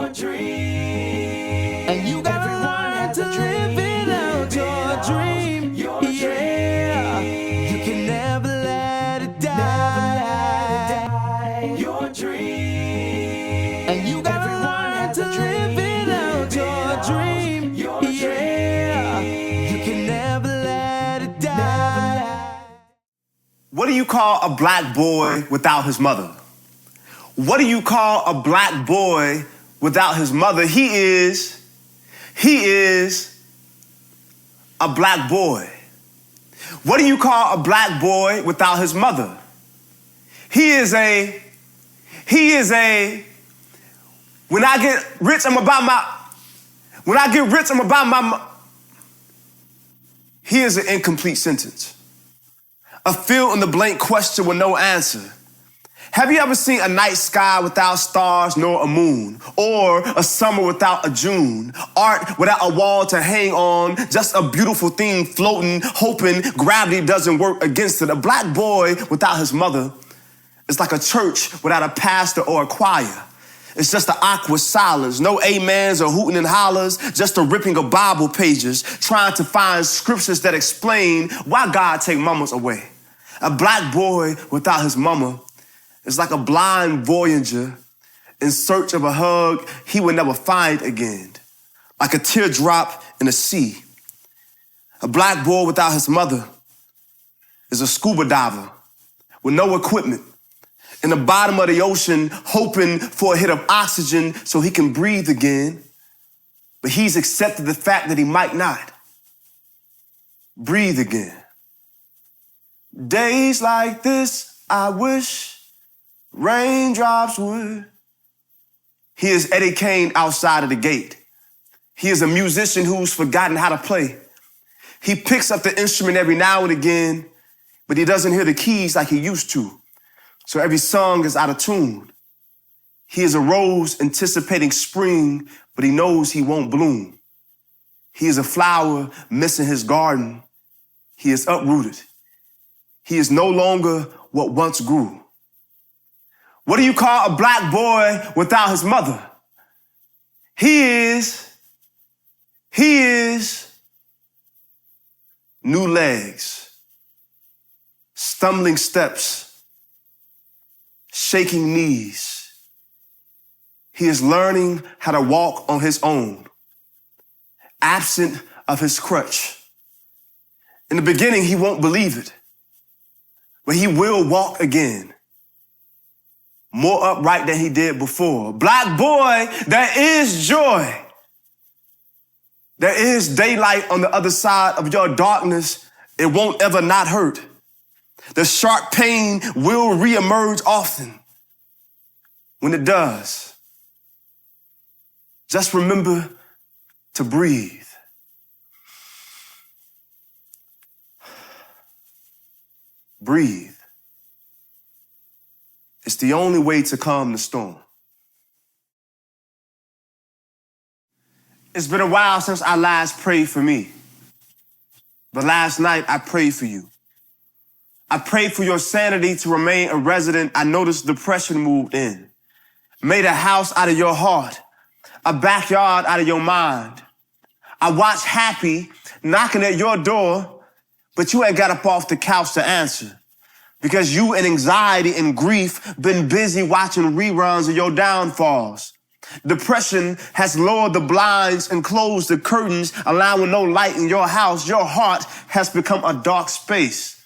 your dream. And you gotta learn to live it out, your dream. Yeah, you can never let it die. Your dream. And you gotta learn to live it out, your dream. Yeah, you can never let it die. What do you call a black boy without his mother? What do you call a black boy without his mother? He is a black boy. What do you call a black boy without his mother? He is a, when I get rich, I'm about my, he is an incomplete sentence. A fill-in-the-blank question with no answer. Have you ever seen a night sky without stars nor a moon? Or a summer without a June? Art without a wall to hang on, just a beautiful thing floating, hoping gravity doesn't work against it. A black boy without his mother is like a church without a pastor or a choir. It's just an awkward silence, no amens or hooting and hollers, just a ripping of Bible pages, trying to find scriptures that explain why God take mamas away. A black boy without his mama is like a blind voyager in search of a hug he will never find again, like a teardrop in the sea. A black boy without his mother is a scuba diver with no equipment, in the bottom of the ocean, hoping for a hit of oxygen so he can breathe again. But he's accepted the fact that he might not breathe again. Days like this, I wish raindrops would. He is Eddie Kane outside of the gate. He is a musician who's forgotten how to play. He picks up the instrument every now and again, but he doesn't hear the keys like he used to. So every song is out of tune. He is a rose anticipating spring, but he knows he won't bloom. He is a flower missing his garden. He is uprooted. He is no longer what once grew. What do you call a black boy without his mother? He is new legs, stumbling steps, shaking knees. He is learning how to walk on his own, absent of his crutch. In the beginning, he won't believe it, but he will walk again, more upright than he did before. Black boy, there is joy. There is daylight on the other side of your darkness. It won't ever not hurt. The sharp pain will reemerge often. When it does, just remember to breathe. Breathe. It's the only way to calm the storm. It's been a while since I last prayed for me. But last night I prayed for you. I prayed for your sanity to remain a resident. I noticed depression moved in. Made a house out of your heart, a backyard out of your mind. I watched happy knocking at your door, but you ain't got up off the couch to answer. Because you and anxiety and grief been busy watching reruns of your downfalls. Depression has lowered the blinds and closed the curtains, allowing no light in your house. Your heart has become a dark space,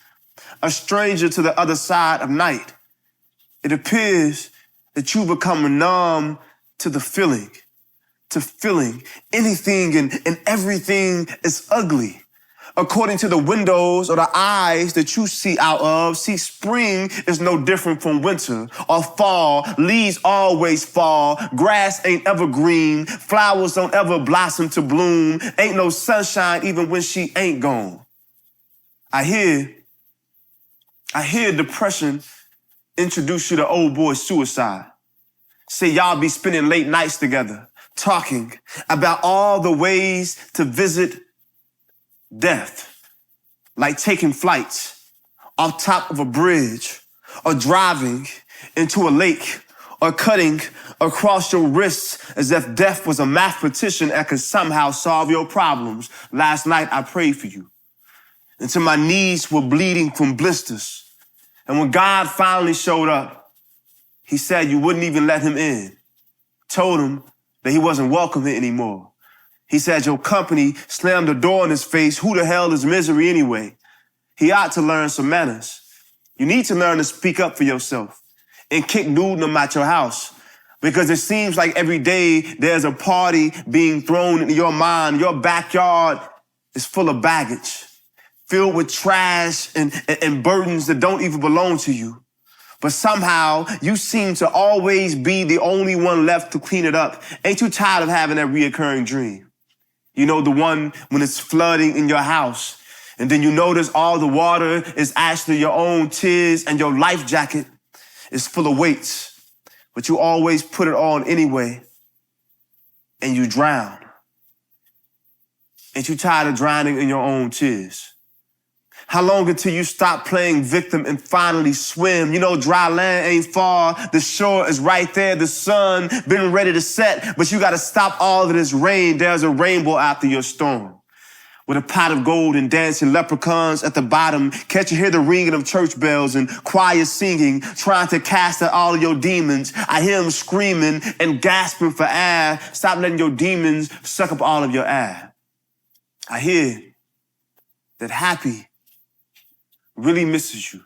a stranger to the other side of night. It appears that you become numb to the feeling, anything and everything is ugly. According to the windows or the eyes that you see out of, see, spring is no different from winter or fall. Leaves always fall. Grass ain't ever green. Flowers don't ever blossom to bloom. Ain't no sunshine even when she ain't gone. I hear depression introduce you to old boy suicide. Say y'all be spending late nights together, talking about all the ways to visit death, like taking flights off top of a bridge or driving into a lake or cutting across your wrists as if death was a mathematician that could somehow solve your problems. Last night I prayed for you until my knees were bleeding from blisters. And when God finally showed up, he said you wouldn't even let him in. Told him that he wasn't welcome here anymore. He said your company slammed the door in his face. Who the hell is Misery anyway? He ought to learn some manners. You need to learn to speak up for yourself and kick Nudnum out your house, because it seems like every day there's a party being thrown into your mind. Your backyard is full of baggage, filled with trash and burdens that don't even belong to you. But somehow you seem to always be the only one left to clean it up. Ain't you tired of having that reoccurring dream? You know, the one when it's flooding in your house, and then you notice all the water is actually your own tears, and your life jacket is full of weights, but you always put it on anyway, and you drown. Ain't you tired of drowning in your own tears? How long until you stop playing victim and finally swim? You know, dry land ain't far. The shore is right there. The sun been ready to set, but you got to stop all of this rain. There's a rainbow after your storm, with a pot of gold and dancing leprechauns at the bottom. Can't you hear the ringing of church bells and choirs singing, trying to cast out all of your demons? I hear them screaming and gasping for air. Stop letting your demons suck up all of your air. I hear that Happy really misses you.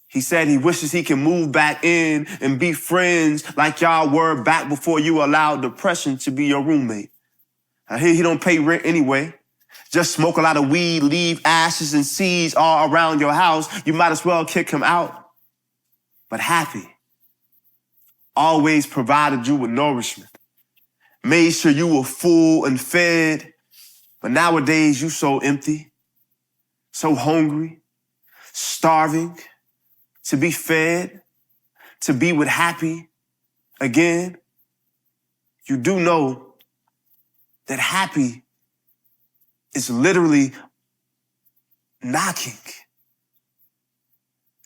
He said he wishes he can move back in and be friends like y'all were back before you allowed depression to be your roommate. I hear he don't pay rent anyway. Just smoke a lot of weed, leave ashes and seeds all around your house. You might as well kick him out. But Happy always provided you with nourishment, made sure you were full and fed. But nowadays you so empty, so hungry, starving to be fed, to be with Happy again. You do know that Happy is literally knocking.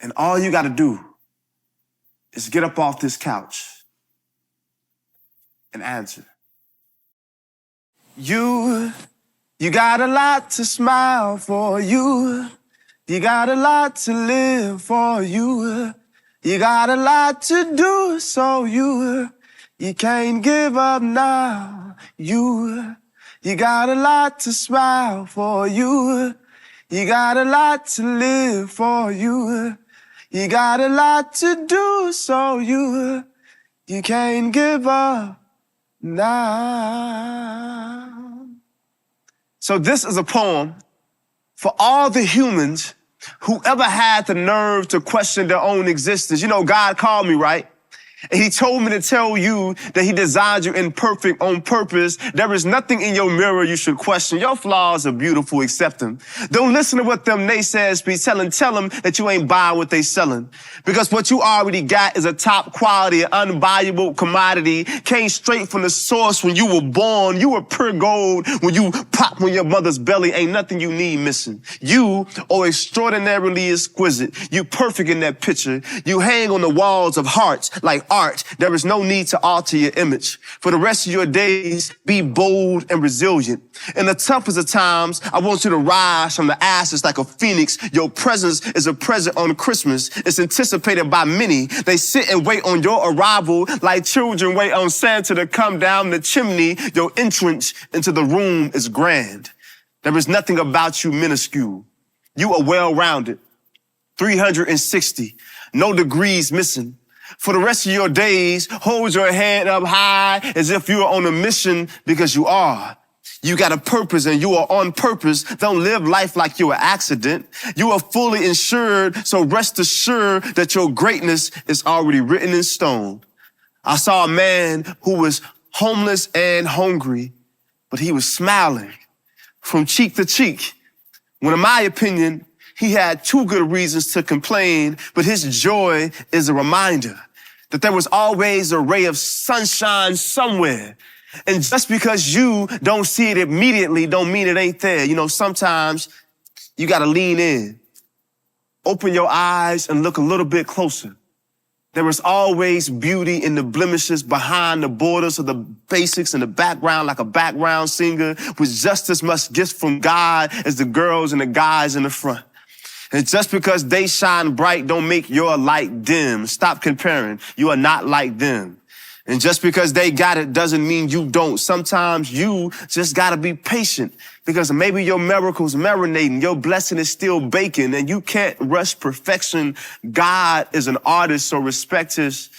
And all you got to do is get up off this couch and answer. You got a lot to smile for. You got a lot to live for. You got a lot to do, so you can't give up now. You got a lot to smile for. You got a lot to live for. You got a lot to do, so you can't give up now. So this is a poem for all the humans who ever had the nerve to question their own existence. You know, God called me, right? And he told me to tell you that he designed you imperfect on purpose. There is nothing in your mirror you should question. Your flaws are beautiful, accept them. Don't listen to what them naysayers be telling. Tell them that you ain't buying what they selling. Because what you already got is a top quality, unbuyable commodity. Came straight from the source when you were born. You were pure gold when you popped in your mother's belly. Ain't nothing you need missing. You are extraordinarily exquisite. You perfect in that picture. You hang on the walls of hearts like art. There is no need to alter your image. For the rest of your days, be bold and resilient. In the toughest of times, I want you to rise from the ashes like a phoenix. Your presence is a present on Christmas. It's anticipated by many. They sit and wait on your arrival like children wait on Santa to come down the chimney. Your entrance into the room is grand. There is nothing about you minuscule. You are well-rounded. 360. No degrees missing. For the rest of your days, hold your head up high as if you are on a mission, because you are. You got a purpose and you are on purpose. Don't live life like you're an accident. You are fully insured, so rest assured that your greatness is already written in stone. I saw a man who was homeless and hungry, but he was smiling from cheek to cheek. When in my opinion, he had too good reasons to complain, but his joy is a reminder that there was always a ray of sunshine somewhere. And just because you don't see it immediately don't mean it ain't there. You know, sometimes you gotta lean in, open your eyes and look a little bit closer. There is always beauty in the blemishes behind the borders of the basics in the background, like a background singer with just as much gifts from God as the girls and the guys in the front. And just because they shine bright don't make your light dim. Stop comparing. You are not like them. And just because they got it doesn't mean you don't. Sometimes you just gotta be patient because maybe your miracle's marinating, your blessing is still baking, and you can't rush perfection. God is an artist, so respect his.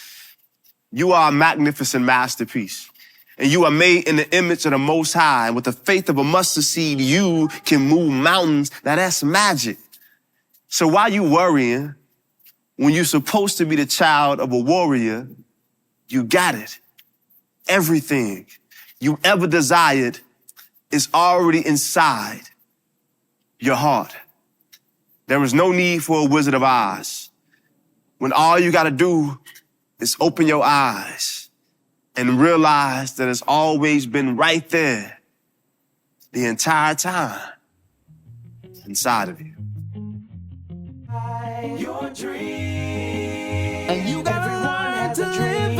You are a magnificent masterpiece. And you are made in the image of the Most High. And with the faith of a mustard seed, you can move mountains. Now that's magic. So why you worrying when you're supposed to be the child of a warrior? You got it. Everything you ever desired is already inside your heart. There is no need for a Wizard of Oz when all you got to do is open your eyes and realize that it's always been right there the entire time inside of you. Your dream, and you gotta learn to dream